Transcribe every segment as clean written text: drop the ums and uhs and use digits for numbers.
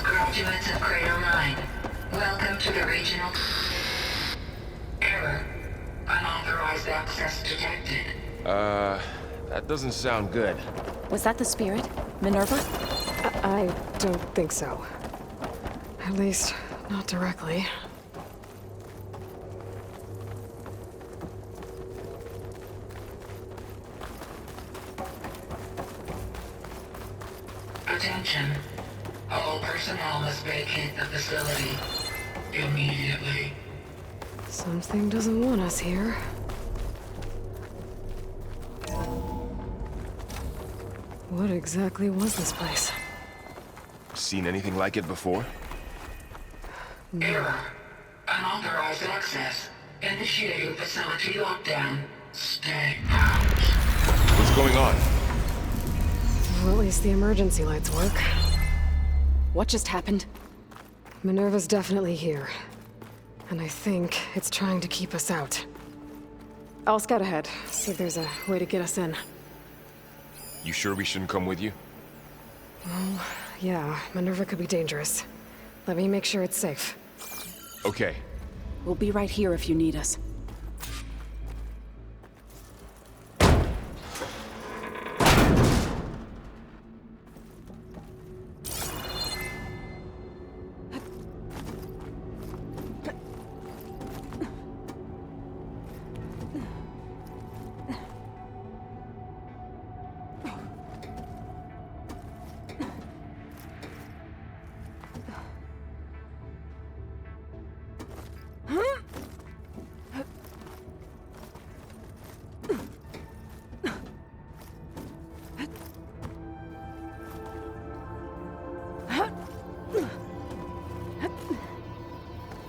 Graduates of Cradle 9, welcome to the regional... Error. Unauthorized access detected. That doesn't sound good. Was that the spirit? Minerva? I don't think so. At least, not directly. Attention. All personnel must vacate the facility. Immediately. Something doesn't want us here. What exactly was this place? Seen anything like it before? Error. Unauthorized access. Initiating facility lockdown. Stay out. What's going on? Well, at least the emergency lights work. What just happened? Minerva's definitely here. And I think it's trying to keep us out. I'll scout ahead, see if there's a way to get us in. You sure we shouldn't come with you? Well, yeah, Minerva could be dangerous. Let me make sure it's safe. Okay. We'll be right here if you need us.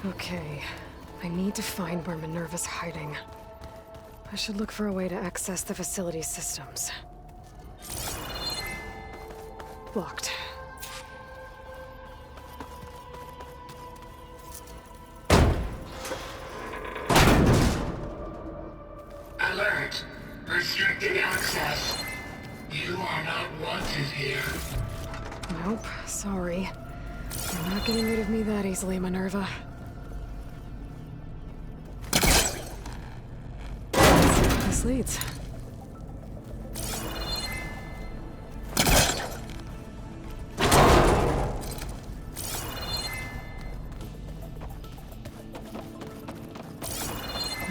Okay, I need to find where Minerva's hiding. I should look for a way to access the facility's systems. Blocked. Alert. Restricted access. You are not wanted here. Nope, sorry. You're not getting rid of me that easily, Minerva. This leads.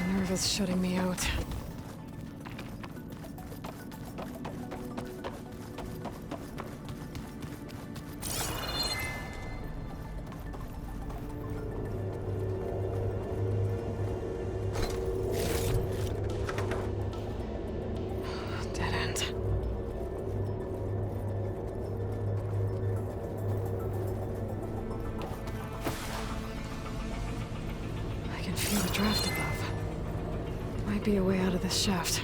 Minerva's shutting me out. Dead end. I can feel the draft above. Might be a way out of this shaft.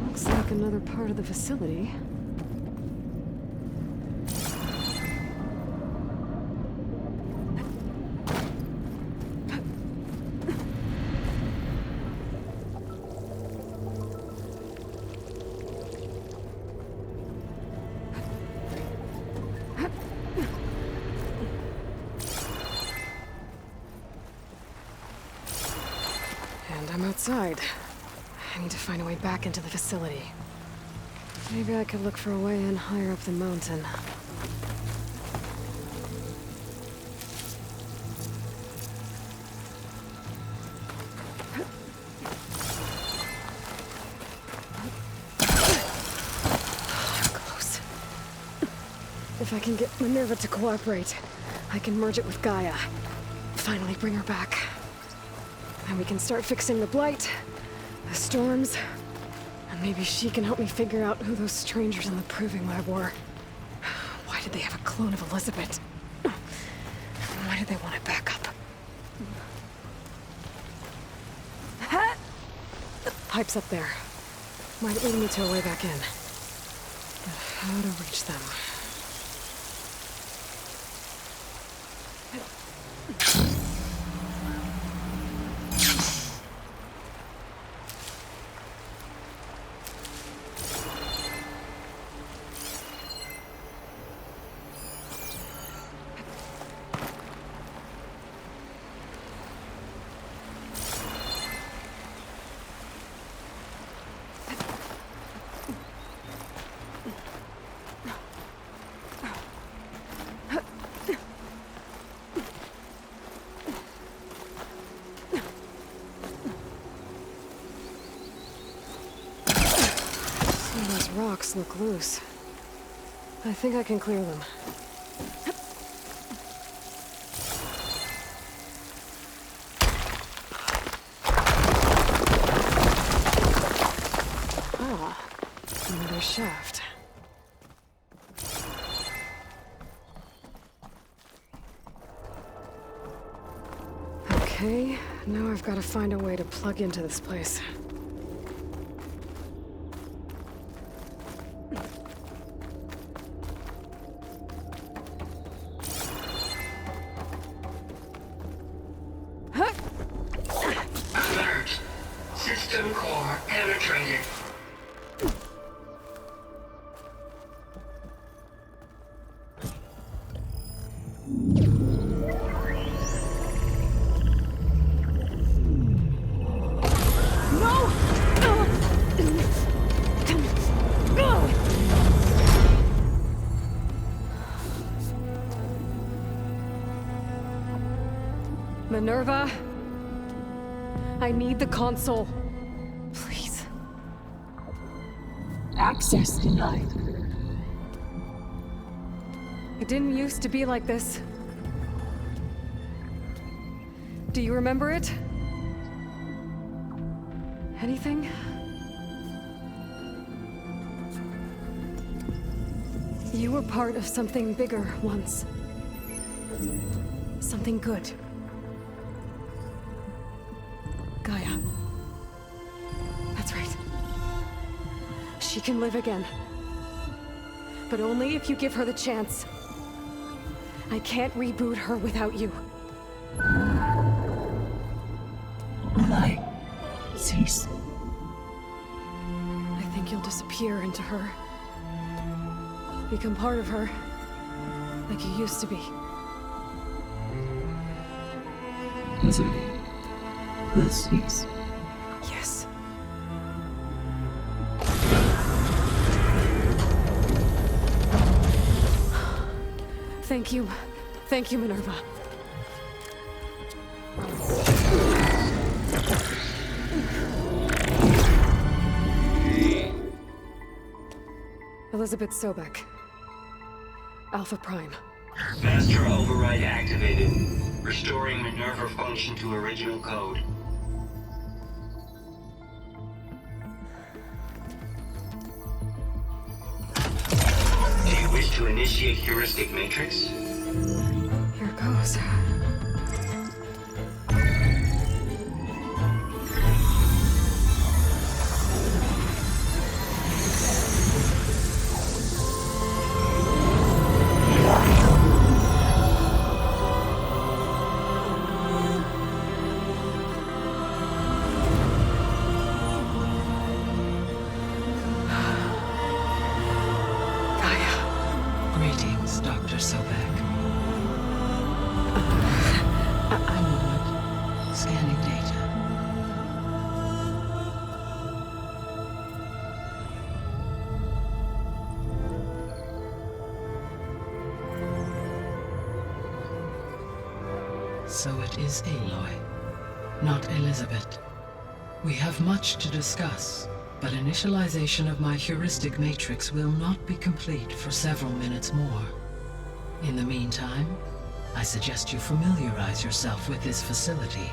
Looks like another part of the facility. And I'm outside. I need to find a way back into the facility. Maybe I could look for a way in higher up the mountain. Close. If I can get Minerva to cooperate, I can merge it with Gaia. Finally bring her back. And we can start fixing the blight, the storms, and maybe she can help me figure out who those strangers in the proving lab were. Why did they have a clone of Elizabeth? And why did they want it back up? The pipe's up there. Might lead me to a way back in. But How to reach them. Those rocks look loose. I think I can clear them. Ah, another shaft. Okay, now I've got to find a way to plug into this place. Alert. System core penetrated. Minerva, I need the console. Please. Access denied. It didn't used to be like this. Do you remember it? Anything? You were part of something bigger once. Something good. Gaia. That's right. She can live again. But only if you give her the chance. I can't reboot her without you. Lie. Cease. I think you'll disappear into her. Become part of her. Like you used to be. Misery. Will cease. Yes. Thank you. Thank you, Minerva. Elizabeth Sobek. Alpha Prime. Master override activated. Restoring Minerva function to original code. Do you wish to initiate heuristic matrix? Here goes. Greetings, Dr. Sobek. I'm Wood. Scanning data. So it is Aloy, not Elizabeth. We have much to discuss, but initialization of my heuristic matrix will not be complete for several minutes more. In the meantime, I suggest you familiarize yourself with this facility.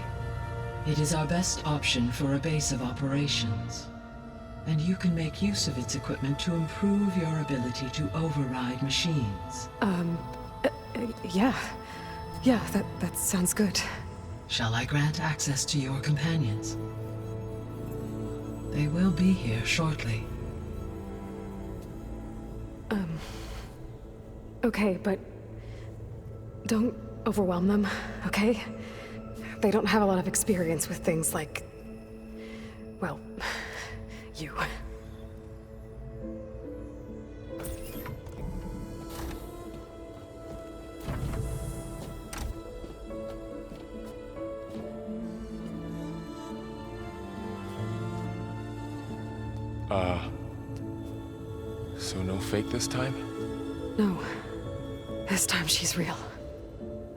It is our best option for a base of operations, and you can make use of its equipment to improve your ability to override machines. Yeah. Yeah, that sounds good. Shall I grant access to your companions? They will be here shortly. Okay, but don't overwhelm them, okay? They don't have a lot of experience with things like, well, you. So no fake this time? No. This time she's real.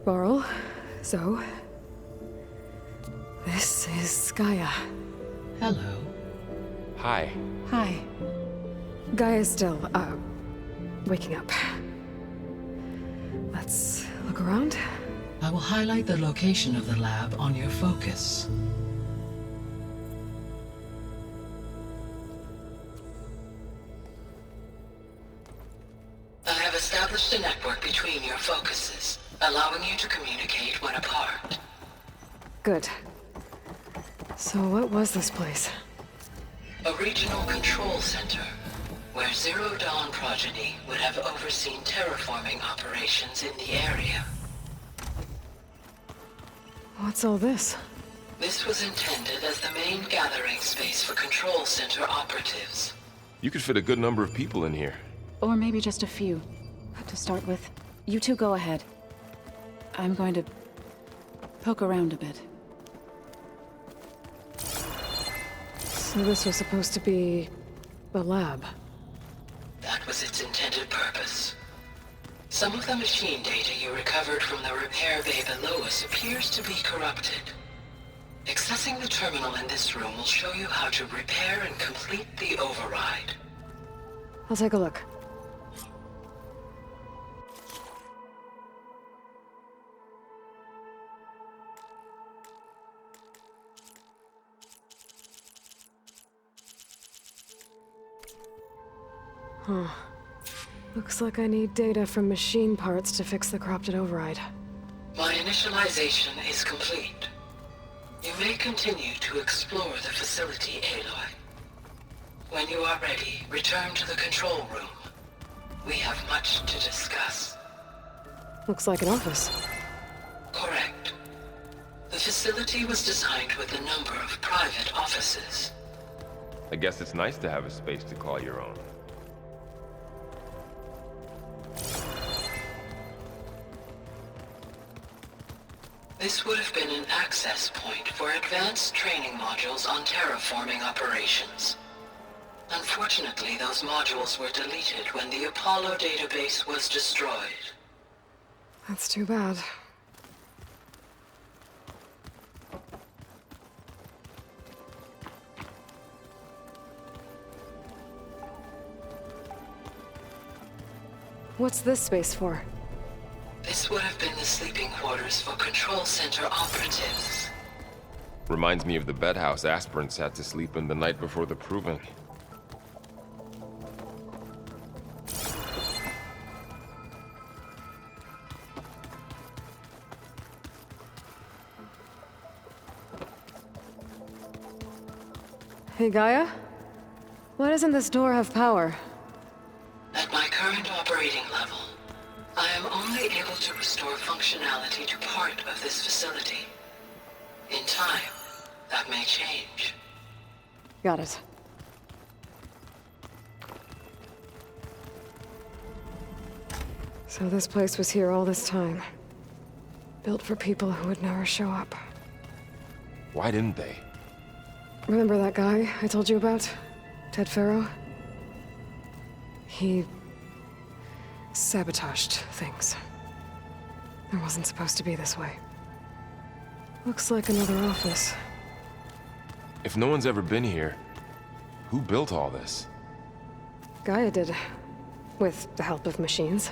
Laurel, Zoe. This is Gaia. Hello. Hi. Hi. Gaia's still, waking up. Let's look around. I will highlight the location of the lab on your focus. I have established a network between your focuses, allowing you to communicate when apart. Good. So what was this place? A regional control center, where Zero Dawn progeny would have overseen terraforming operations in the area. What's all this? This was intended as the main gathering space for control center operatives. You could fit a good number of people in here. Or maybe just a few. To start with, you two go ahead. I'm going to poke around a bit. So this was supposed to be a lab. That was its intended purpose. Some of the machine data you recovered from the repair bay below us appears to be corrupted. Accessing the terminal in this room will show you how to repair and complete the override. I'll take a look. Huh. Looks like I need data from machine parts to fix the corrupted override. My initialization is complete. You may continue to explore the facility, Aloy. When you are ready, return to the control room. We have much to discuss. Looks like an office. Correct. The facility was designed with a number of private offices. I guess it's nice to have a space to call your own. This would have been an access point for advanced training modules on terraforming operations. Unfortunately, those modules were deleted when the Apollo database was destroyed. That's too bad. What's this space for? This would have been the sleeping quarters for control center operatives. Reminds me of the bedhouse aspirants had to sleep in the night before the proving. Hey, Gaia? Why doesn't this door have power? At my current operating level, I am only able to restore functionality to part of this facility. In time, that may change. Got it. So this place was here all this time. Built for people who would never show up. Why didn't they? Remember that guy I told you about? Ted Farrow? He sabotaged things. It wasn't supposed to be this way. Looks like another office. If no one's ever been here, who built all this? Gaia did. With the help of machines.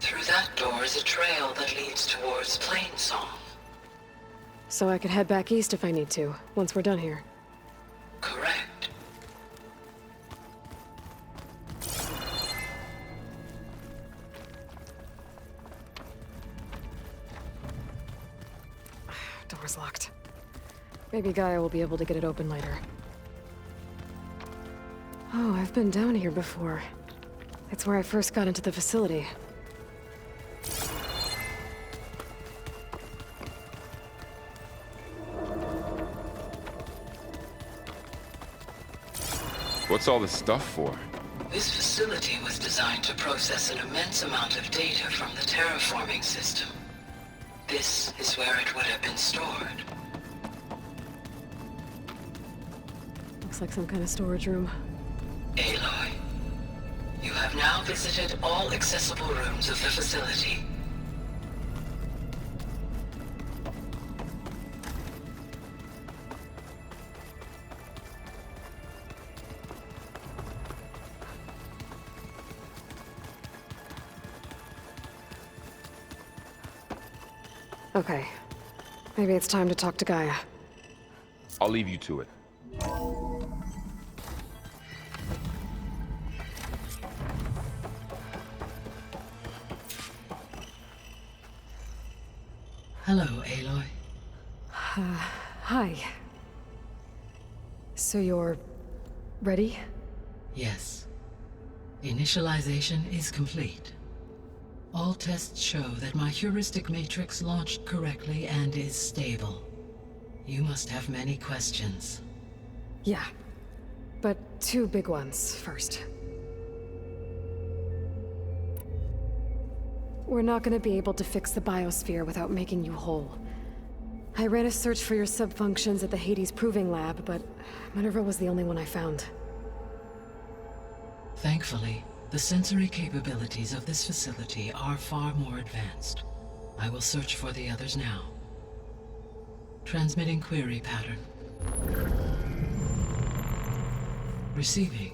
Through that door is a trail that leads towards Plainsong. So I could head back east if I need to, once we're done here. Correct. Door's locked. Maybe Gaia will be able to get it open later. Oh, I've been down here before. It's where I first got into the facility. What's all this stuff for? This facility was designed to process an immense amount of data from the Terraforming System. This is where it would have been stored. Looks like some kind of storage room. Aloy, you have now visited all accessible rooms of the facility. Okay. Maybe it's time to talk to Gaia. I'll leave you to it. Hello, Aloy. Hi. So you're... ready? Yes. Initialization is complete. All tests show that my heuristic matrix launched correctly and is stable. You must have many questions. Yeah. But two big ones first. We're not gonna be able to fix the Biosphere without making you whole. I ran a search for your subfunctions at the Hades Proving Lab, but Minerva was the only one I found. Thankfully, the sensory capabilities of this facility are far more advanced. I will search for the others now. Transmitting query pattern. Receiving.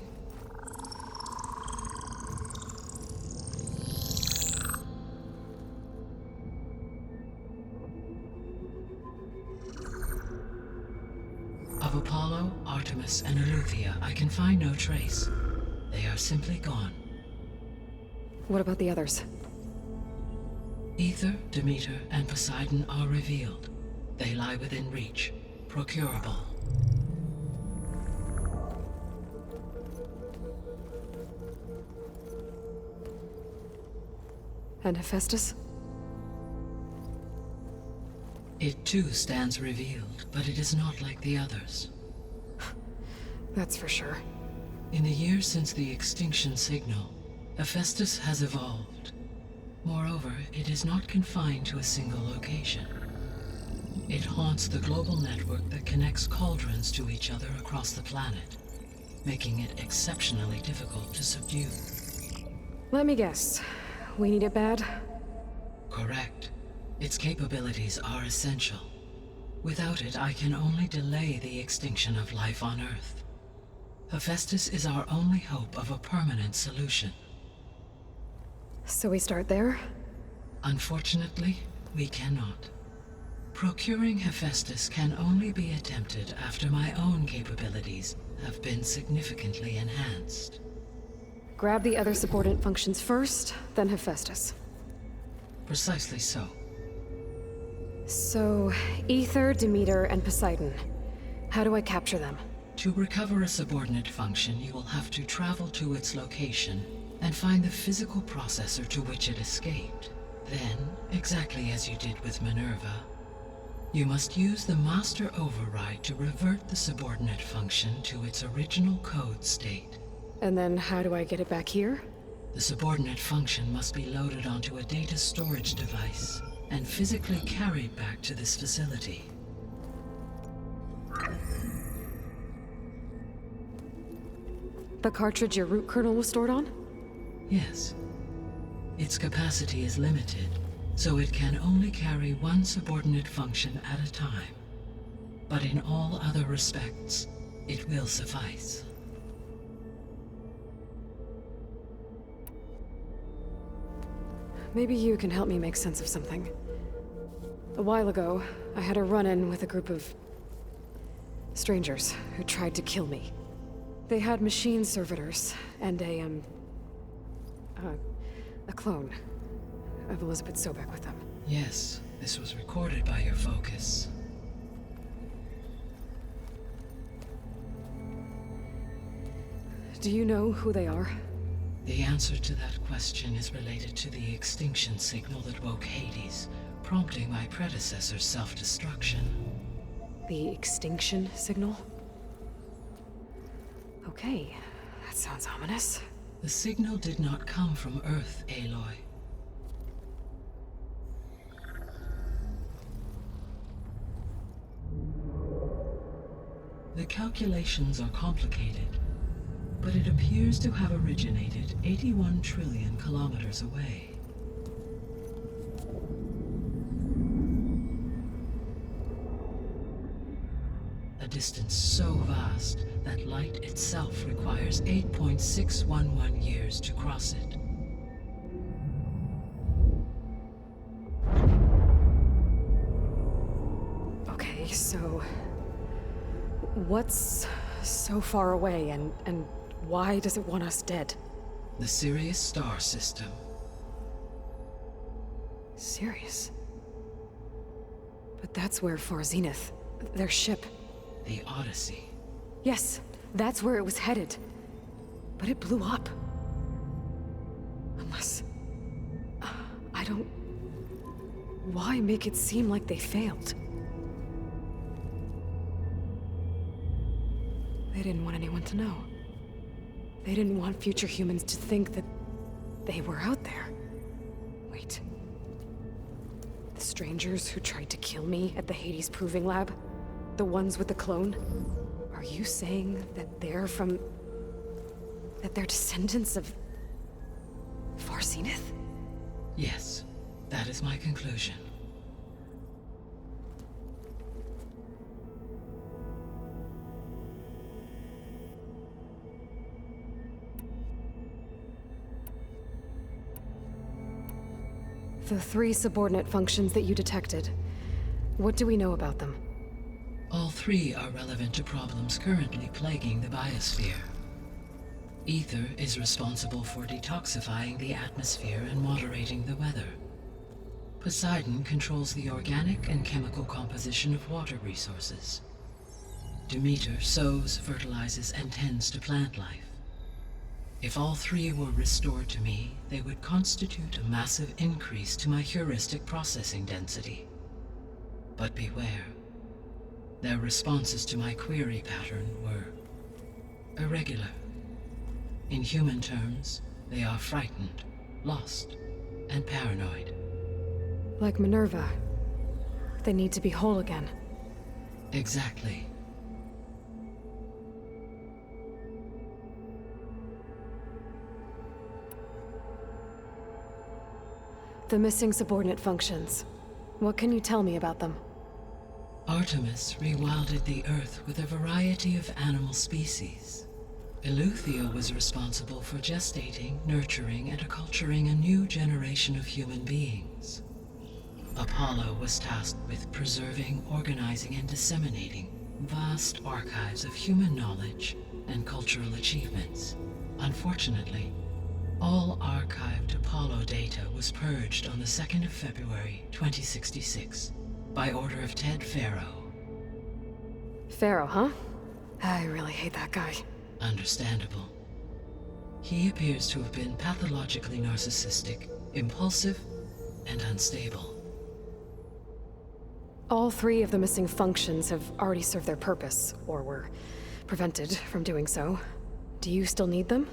Of Apollo, Artemis, and Eleuthia, I can find no trace. They are simply gone. What about the others? Ether, Demeter, and Poseidon are revealed. They lie within reach, procurable. And Hephaestus? It too stands revealed, but it is not like the others. That's for sure. In the years since the extinction signal, Hephaestus has evolved. Moreover, it is not confined to a single location. It haunts the global network that connects cauldrons to each other across the planet, making it exceptionally difficult to subdue. Let me guess. We need it bad? Correct. Its capabilities are essential. Without it, I can only delay the extinction of life on Earth. Hephaestus is our only hope of a permanent solution. So we start there? Unfortunately, we cannot. Procuring Hephaestus can only be attempted after my own capabilities have been significantly enhanced. Grab the other subordinate functions first, then Hephaestus. Precisely so. So, Ether, Demeter, and Poseidon. How do I capture them? To recover a subordinate function, you will have to travel to its location and find the physical processor to which it escaped. Then, exactly as you did with Minerva, you must use the master override to revert the subordinate function to its original code state. And then how do I get it back here? The subordinate function must be loaded onto a data storage device and physically carried back to this facility. The cartridge your root kernel was stored on? Yes. Its capacity is limited, so it can only carry one subordinate function at a time. But in all other respects, it will suffice. Maybe you can help me make sense of something. A while ago, I had a run-in with a group of strangers who tried to kill me. They had machine servitors and a clone of Elizabeth Sobek with them. Yes, this was recorded by your focus. Do you know who they are? The answer to that question is related to the extinction signal that woke Hades, prompting my predecessor's self-destruction. The extinction signal? Okay, that sounds ominous. The signal did not come from Earth, Aloy. The calculations are complicated, but it appears to have originated 81 trillion kilometers away. A distance so vast that light itself requires 8.611 years to cross it. Okay, so... what's so far away, and why does it want us dead? The Sirius star system. Sirius? But that's where Far Zenith, their ship... The Odyssey. Yes, that's where it was headed. But it blew up. Unless... I don't... Why make it seem like they failed? They didn't want anyone to know. They didn't want future humans to think that they were out there. Wait. The strangers who tried to kill me at the Hades Proving Lab? The ones with the clone? Are you saying that they're from... that they're descendants of... Far Zenith? Yes, that is my conclusion. The 3 subordinate functions that you detected. What do we know about them? All 3 are relevant to problems currently plaguing the Biosphere. Ether is responsible for detoxifying the atmosphere and moderating the weather. Poseidon controls the organic and chemical composition of water resources. Demeter sows, fertilizes, and tends to plant life. If all 3 were restored to me, they would constitute a massive increase to my heuristic processing density. But beware. Their responses to my query pattern were irregular. In human terms, they are frightened, lost, and paranoid. Like Minerva. They need to be whole again. Exactly. The missing subordinate functions. What can you tell me about them? Artemis rewilded the Earth with a variety of animal species. Eleuthia was responsible for gestating, nurturing, and acculturating a new generation of human beings. Apollo was tasked with preserving, organizing, and disseminating vast archives of human knowledge and cultural achievements. Unfortunately, all archived Apollo data was purged on the 2nd of February, 2066, by order of Ted Faro. Pharaoh, huh? I really hate that guy. Understandable. He appears to have been pathologically narcissistic, impulsive, and unstable. All 3 of the missing functions have already served their purpose, or were prevented from doing so. Do you still need them?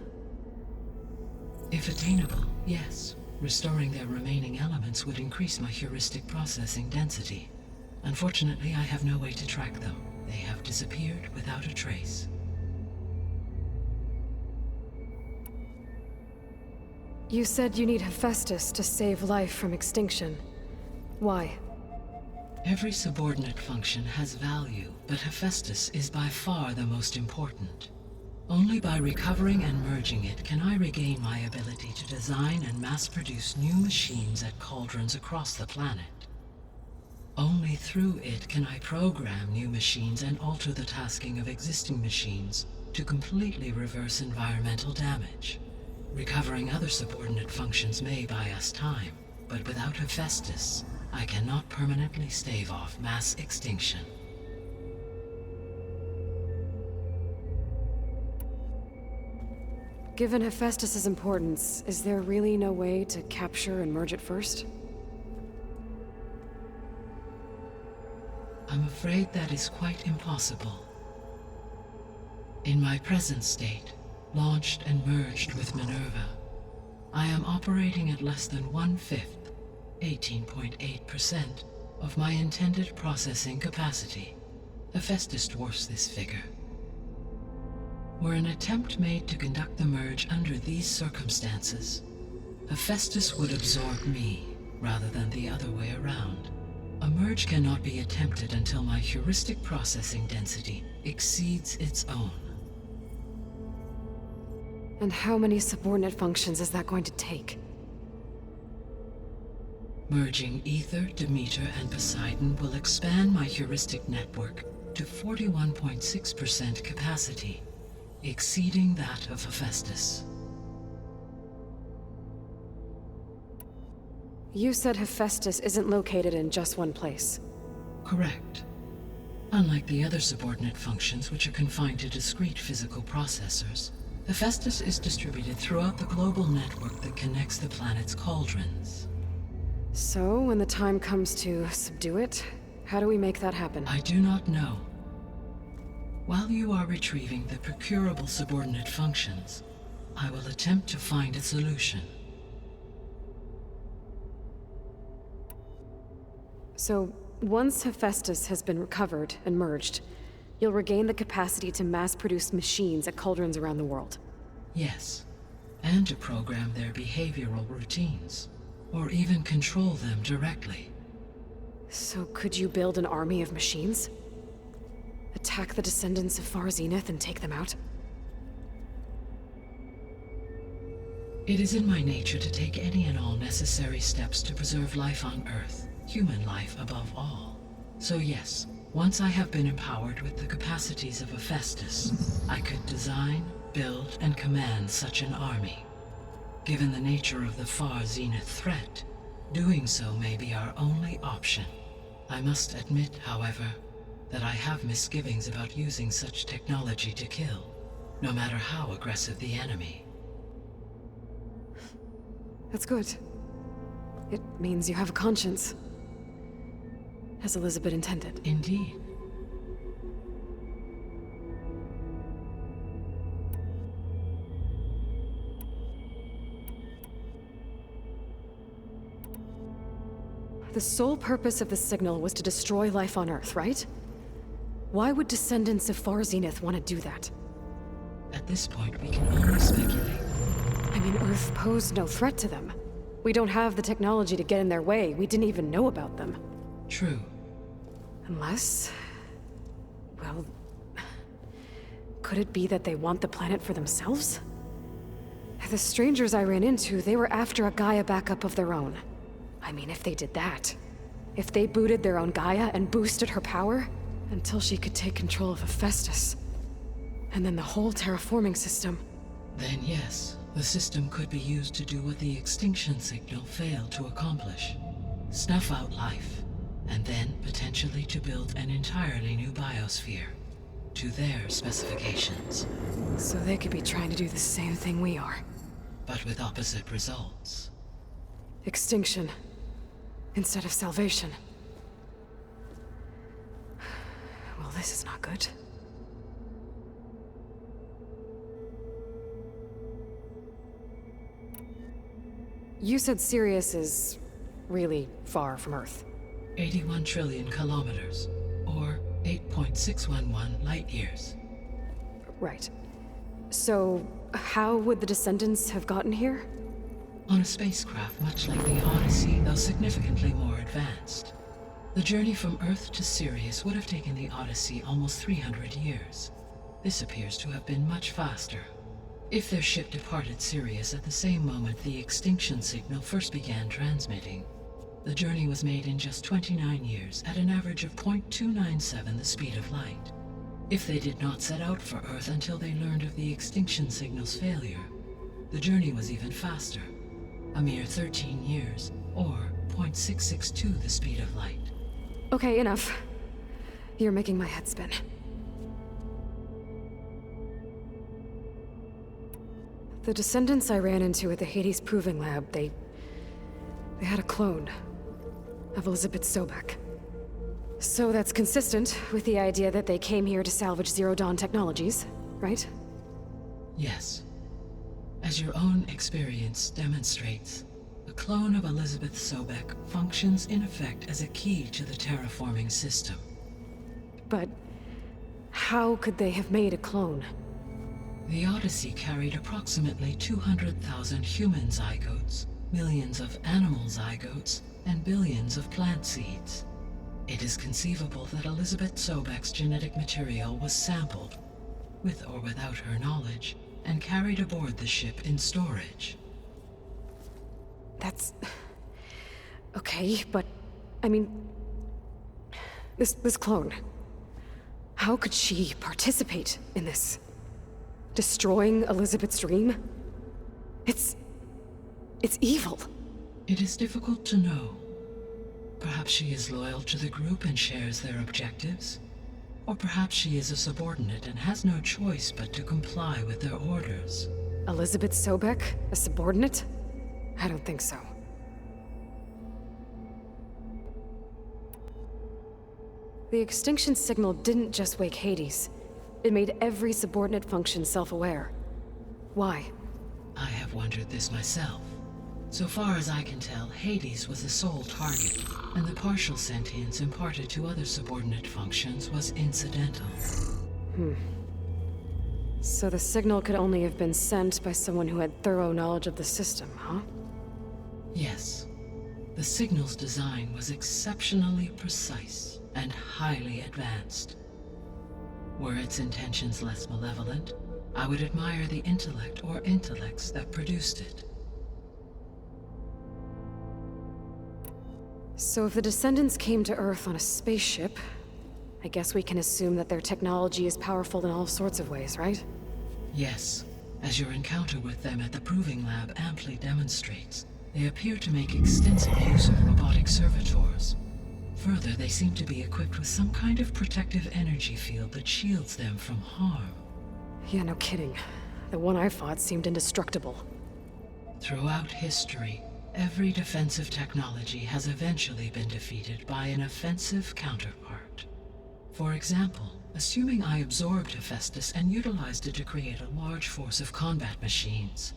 If attainable, yes. Restoring their remaining elements would increase my heuristic processing density. Unfortunately, I have no way to track them. They have disappeared without a trace. You said you need Hephaestus to save life from extinction. Why? Every subordinate function has value, but Hephaestus is by far the most important. Only by recovering and merging it can I regain my ability to design and mass-produce new machines at cauldrons across the planet. Only through it can I program new machines and alter the tasking of existing machines to completely reverse environmental damage. Recovering other subordinate functions may buy us time, but without Hephaestus, I cannot permanently stave off mass extinction. Given Hephaestus' importance, is there really no way to capture and merge it first? I'm afraid that is quite impossible. In my present state, launched and merged with Minerva, I am operating at less than 1/5, 18.8%, of my intended processing capacity. Hephaestus dwarfs this figure. Were an attempt made to conduct the merge under these circumstances, Hephaestus would absorb me, rather than the other way around. A merge cannot be attempted until my heuristic processing density exceeds its own. And how many subordinate functions is that going to take? Merging Ether, Demeter, and Poseidon will expand my heuristic network to 41.6% capacity, exceeding that of Hephaestus. You said Hephaestus isn't located in just one place. Correct. Unlike the other subordinate functions, which are confined to discrete physical processors, Hephaestus is distributed throughout the global network that connects the planet's cauldrons. So, when the time comes to subdue it, how do we make that happen? I do not know. While you are retrieving the procurable subordinate functions, I will attempt to find a solution. So, once Hephaestus has been recovered and merged, you'll regain the capacity to mass-produce machines at cauldrons around the world. Yes, and to program their behavioral routines, or even control them directly. So could you build an army of machines? Attack the descendants of Far Zenith and take them out? It is in my nature to take any and all necessary steps to preserve life on Earth, human life above all. So yes, once I have been empowered with the capacities of Hephaestus, I could design, build, and command such an army. Given the nature of the Far Zenith threat, doing so may be our only option. I must admit, however, that I have misgivings about using such technology to kill, no matter how aggressive the enemy. That's good. It means you have a conscience. As Elizabeth intended. Indeed. The sole purpose of the signal was to destroy life on Earth, right? Why would descendants of Far Zenith want to do that? At this point, we can only speculate. I mean, Earth posed no threat to them. We don't have the technology to get in their way. We didn't even know about them. True. Unless... well... could it be that they want the planet for themselves? The strangers I ran into, they were after a Gaia backup of their own. I mean, if they did that... if they booted their own Gaia and boosted her power... until she could take control of Hephaestus. And then the whole terraforming system. Then yes, the system could be used to do what the extinction signal failed to accomplish. Snuff out life, and then potentially to build an entirely new biosphere, to their specifications. So they could be trying to do the same thing we are. But with opposite results. Extinction, instead of salvation. Well, this is not good. You said Sirius is really far from Earth. 81 trillion kilometers, or 8.611 light years. Right. So, how would the descendants have gotten here? On a spacecraft much like the Odyssey, though significantly more advanced. The journey from Earth to Sirius would have taken the Odyssey almost 300 years. This appears to have been much faster. If their ship departed Sirius at the same moment the extinction signal first began transmitting, the journey was made in just 29 years at an average of 0.297 the speed of light. If they did not set out for Earth until they learned of the extinction signal's failure, the journey was even faster, a mere 13 years, or 0.662 the speed of light. Okay, enough. You're making my head spin. The descendants I ran into at the Hades Proving Lab, they had a clone of Elizabeth Sobek. So that's consistent with the idea that they came here to salvage Zero Dawn technologies, right? Yes. As your own experience demonstrates, a clone of Elizabeth Sobek functions in effect as a key to the terraforming system. But how could they have made a clone? The Odyssey carried approximately 200,000 human zygotes, millions of animal zygotes, and billions of plant seeds. It is conceivable that Elizabeth Sobek's genetic material was sampled, with or without her knowledge, and carried aboard the ship in storage. That's... okay, but... I mean... This clone... How could she participate in this? Destroying Elizabeth's dream? It's evil. It is difficult to know. Perhaps she is loyal to the group and shares their objectives. Or perhaps she is a subordinate and has no choice but to comply with their orders. Elizabeth Sobek? A subordinate? I don't think so. The extinction signal didn't just wake Hades. It made every subordinate function self-aware. Why? I have wondered this myself. So far as I can tell, Hades was the sole target, and the partial sentience imparted to other subordinate functions was incidental. So the signal could only have been sent by someone who had thorough knowledge of the system, huh? Yes. The signal's design was exceptionally precise and highly advanced. Were its intentions less malevolent, I would admire the intellect or intellects that produced it. So if the descendants came to Earth on a spaceship, I guess we can assume that their technology is powerful in all sorts of ways, right? Yes, as your encounter with them at the Proving Lab amply demonstrates, they appear to make extensive use of robotic servitors. Further, they seem to be equipped with some kind of protective energy field that shields them from harm. Yeah, no kidding. The one I fought seemed indestructible. Throughout history, every defensive technology has eventually been defeated by an offensive counterpart. For example, assuming I absorbed Hephaestus and utilized it to create a large force of combat machines.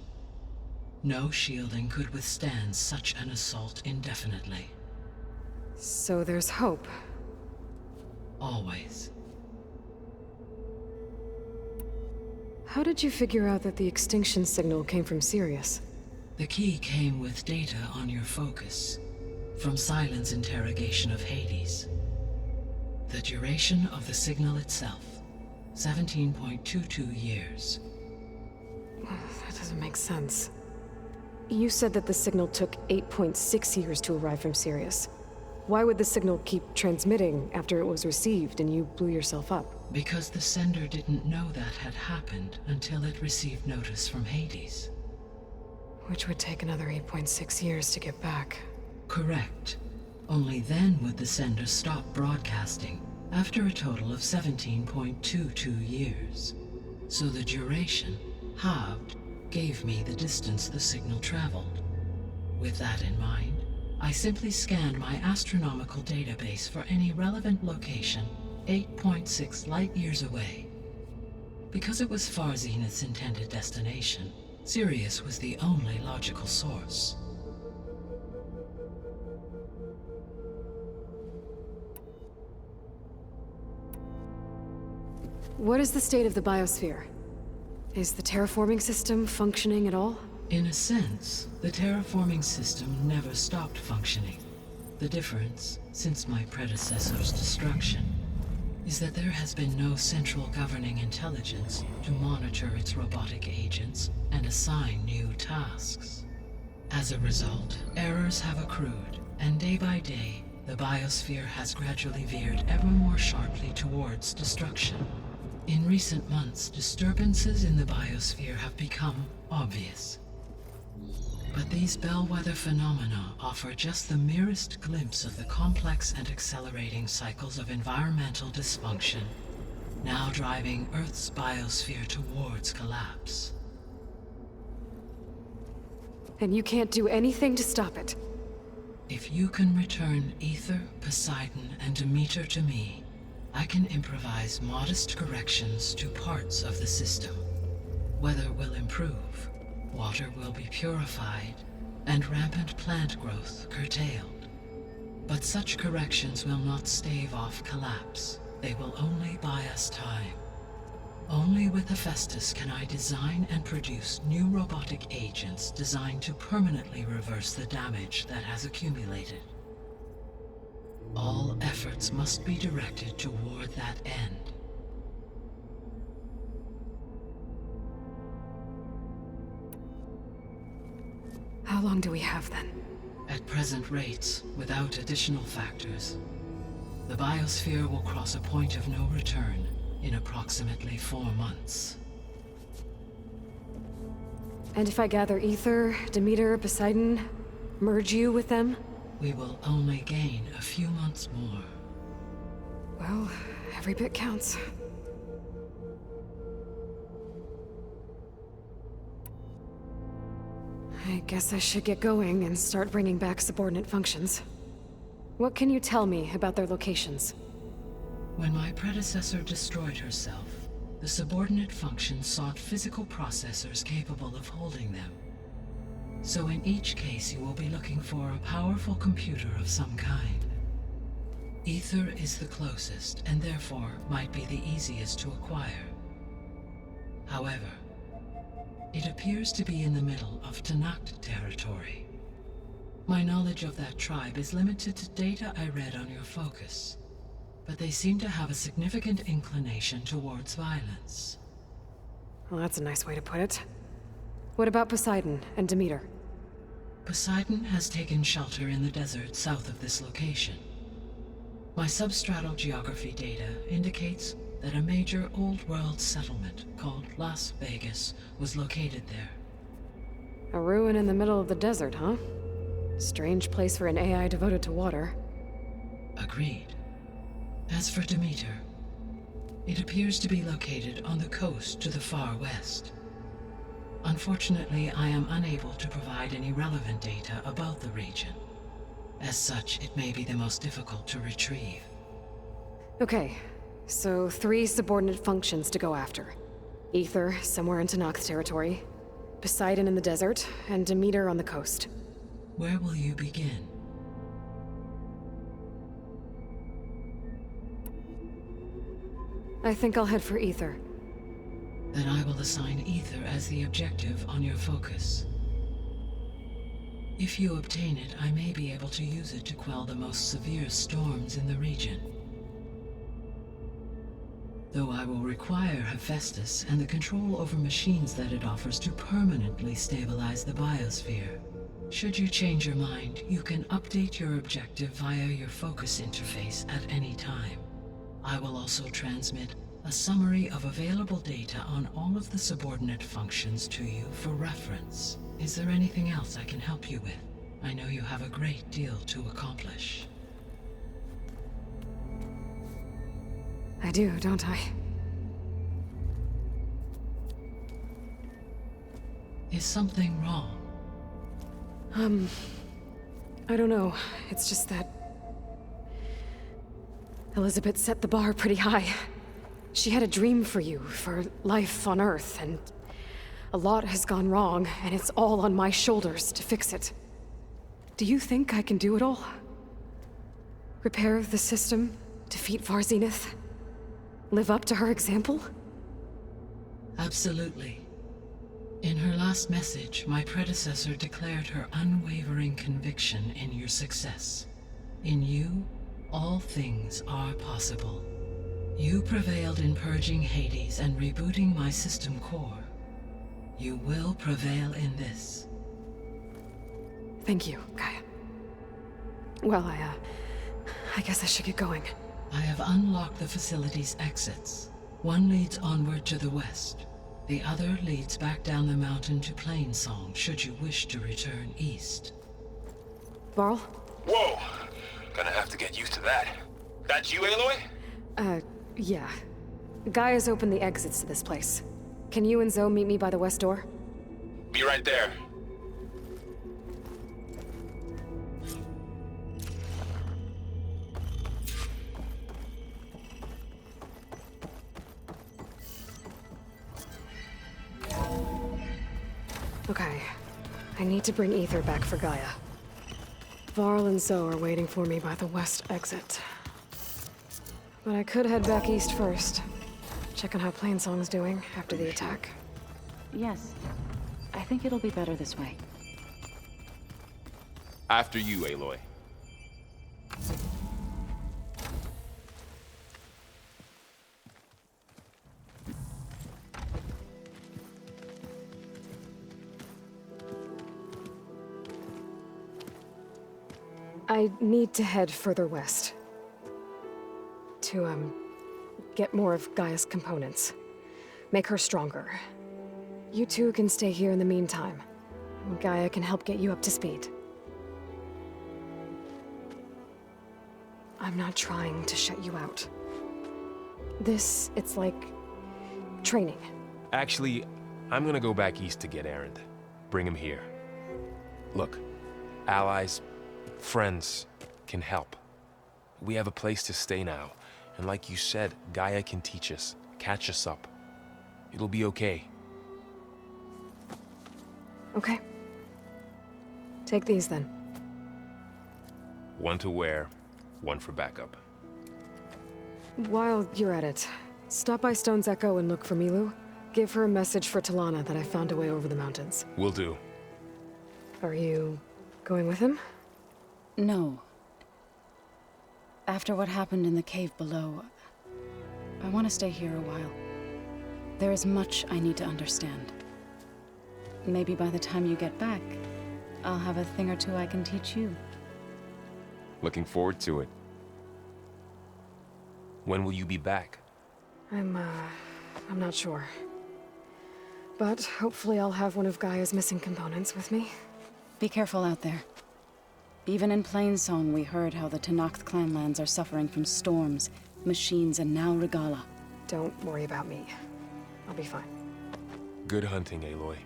No shielding could withstand such an assault indefinitely. So there's hope. Always. How did you figure out that the extinction signal came from Sirius? The key came with data on your focus, from Silent's interrogation of Hades. The duration of the signal itself, 17.22 years. That doesn't make sense. You said that the signal took 8.6 years to arrive from Sirius. Why would the signal keep transmitting after it was received and you blew yourself up? Because the sender didn't know that had happened until it received notice from Hades. Which would take another 8.6 years to get back. Correct. Only then would the sender stop broadcasting, after a total of 17.22 years. So the duration, halved, gave me the distance the signal traveled. With that in mind, I simply scanned my astronomical database for any relevant location 8.6 light-years away. Because it was far Zenith's intended destination, Sirius was the only logical source. What is the state of the Biosphere? Is the terraforming system functioning at all? In a sense, the terraforming system never stopped functioning. The difference, since my predecessor's destruction, is that there has been no central governing intelligence to monitor its robotic agents and assign new tasks. As a result, errors have accrued, and day by day, the Biosphere has gradually veered ever more sharply towards destruction. In recent months, disturbances in the Biosphere have become obvious. But these bellwether phenomena offer just the merest glimpse of the complex and accelerating cycles of environmental dysfunction, now driving Earth's biosphere towards collapse. and you can't do anything to stop it. If you can return Ether, Poseidon, and Demeter to me, I can improvise modest corrections to parts of the system. Weather will improve, water will be purified, and rampant plant growth curtailed. But such corrections will not stave off collapse. They will only buy us time. Only with Hephaestus can I design and produce new robotic agents designed to permanently reverse the damage that has accumulated. All efforts must be directed toward that end. How long do we have then? At present rates, without additional factors, the Biosphere will cross a point of no return in approximately 4 months. And if I gather Ether, Demeter, Poseidon, merge you with them? We will only gain a few months more. Well, every bit counts. I guess I should get going and start bringing back subordinate functions. What can you tell me about their locations? When my predecessor destroyed herself, the subordinate functions sought physical processors capable of holding them. So in each case you will be looking for a powerful computer of some kind. Ether is the closest, and therefore might be the easiest to acquire. However, it appears to be in the middle of Tanakh territory. My knowledge of that tribe is limited to data I read on your focus, but they seem to have a significant inclination towards violence. Well, that's a nice way to put it. What about Poseidon and Demeter? Poseidon has taken shelter in the desert south of this location. My substratal geography data indicates that a major old-world settlement called Las Vegas was located there. A ruin in the middle of the desert, huh? Strange place for an AI devoted to water. Agreed. As for Demeter, it appears to be located on the coast to the far west. Unfortunately, I am unable to provide any relevant data about the region. As such, it may be the most difficult to retrieve. Okay, so 3 subordinate functions to go after. Ether, somewhere in Tanakh territory. Poseidon in the desert, and Demeter on the coast. Where will you begin? I think I'll head for Ether. Then I will assign Ether as the objective on your focus. If you obtain it, I may be able to use it to quell the most severe storms in the region. Though I will require Hephaestus and the control over machines that it offers to permanently stabilize the Biosphere. Should you change your mind, you can update your objective via your focus interface at any time. I will also transmit a summary of available data on all of the subordinate functions to you for reference. Is there anything else I can help you with? I know you have a great deal to accomplish. I do, don't I? Is something wrong? I don't know. It's just that Elizabeth set the bar pretty high. She had a dream for you, for life on Earth, and a lot has gone wrong, and it's all on my shoulders to fix it. Do you think I can do it all? Repair the system, defeat Varzenith, live up to her example? Absolutely. In her last message, my predecessor declared her unwavering conviction in your success. In you, all things are possible. You prevailed in purging Hades and rebooting my system core. You will prevail in this. Thank you, Gaia. Well, I guess I should get going. I have unlocked the facility's exits. One leads onward to the west. The other leads back down the mountain to Plainsong, should you wish to return east. Varl? Whoa! Gonna have to get used to that. That's you, Aloy? Yeah. Gaia's opened the exits to this place. Can you and Zoe meet me by the west door? Be right there. I need to bring Ether back for Gaia. Varl and Zoe are waiting for me by the west exit. But I could head back east first. Check on how Plainsong's doing after the attack. Yes. I think it'll be better this way. After you, Aloy. I need to head further west. To, get more of Gaia's components. Make her stronger. You two can stay here in the meantime. Gaia can help get you up to speed. I'm not trying to shut you out. It's like... training. Actually, I'm gonna go back east to get Erend. Bring him here. Look, allies, friends can help. We have a place to stay now. And like you said, Gaia can teach us, catch us up. It'll be okay. Okay. Take these then. One to wear, one for backup. While you're at it, stop by Stone's Echo and look for Milu. Give her a message for Talana that I found a way over the mountains. Will do. Are you going with him? No. After what happened in the cave below, I want to stay here a while. There is much I need to understand. Maybe by the time you get back, I'll have a thing or two I can teach you. Looking forward to it. When will you be back? I'm not sure. But hopefully I'll have one of Gaia's missing components with me. Be careful out there. Even in Plainsong, we heard how the Tenakth clanlands are suffering from storms, machines, and now Regala. Don't worry about me. I'll be fine. Good hunting, Aloy.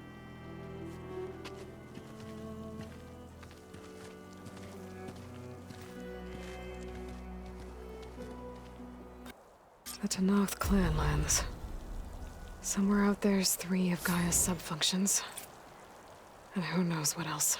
The Tenakth clanlands. Somewhere out there's 3 of Gaia's subfunctions. And who knows what else.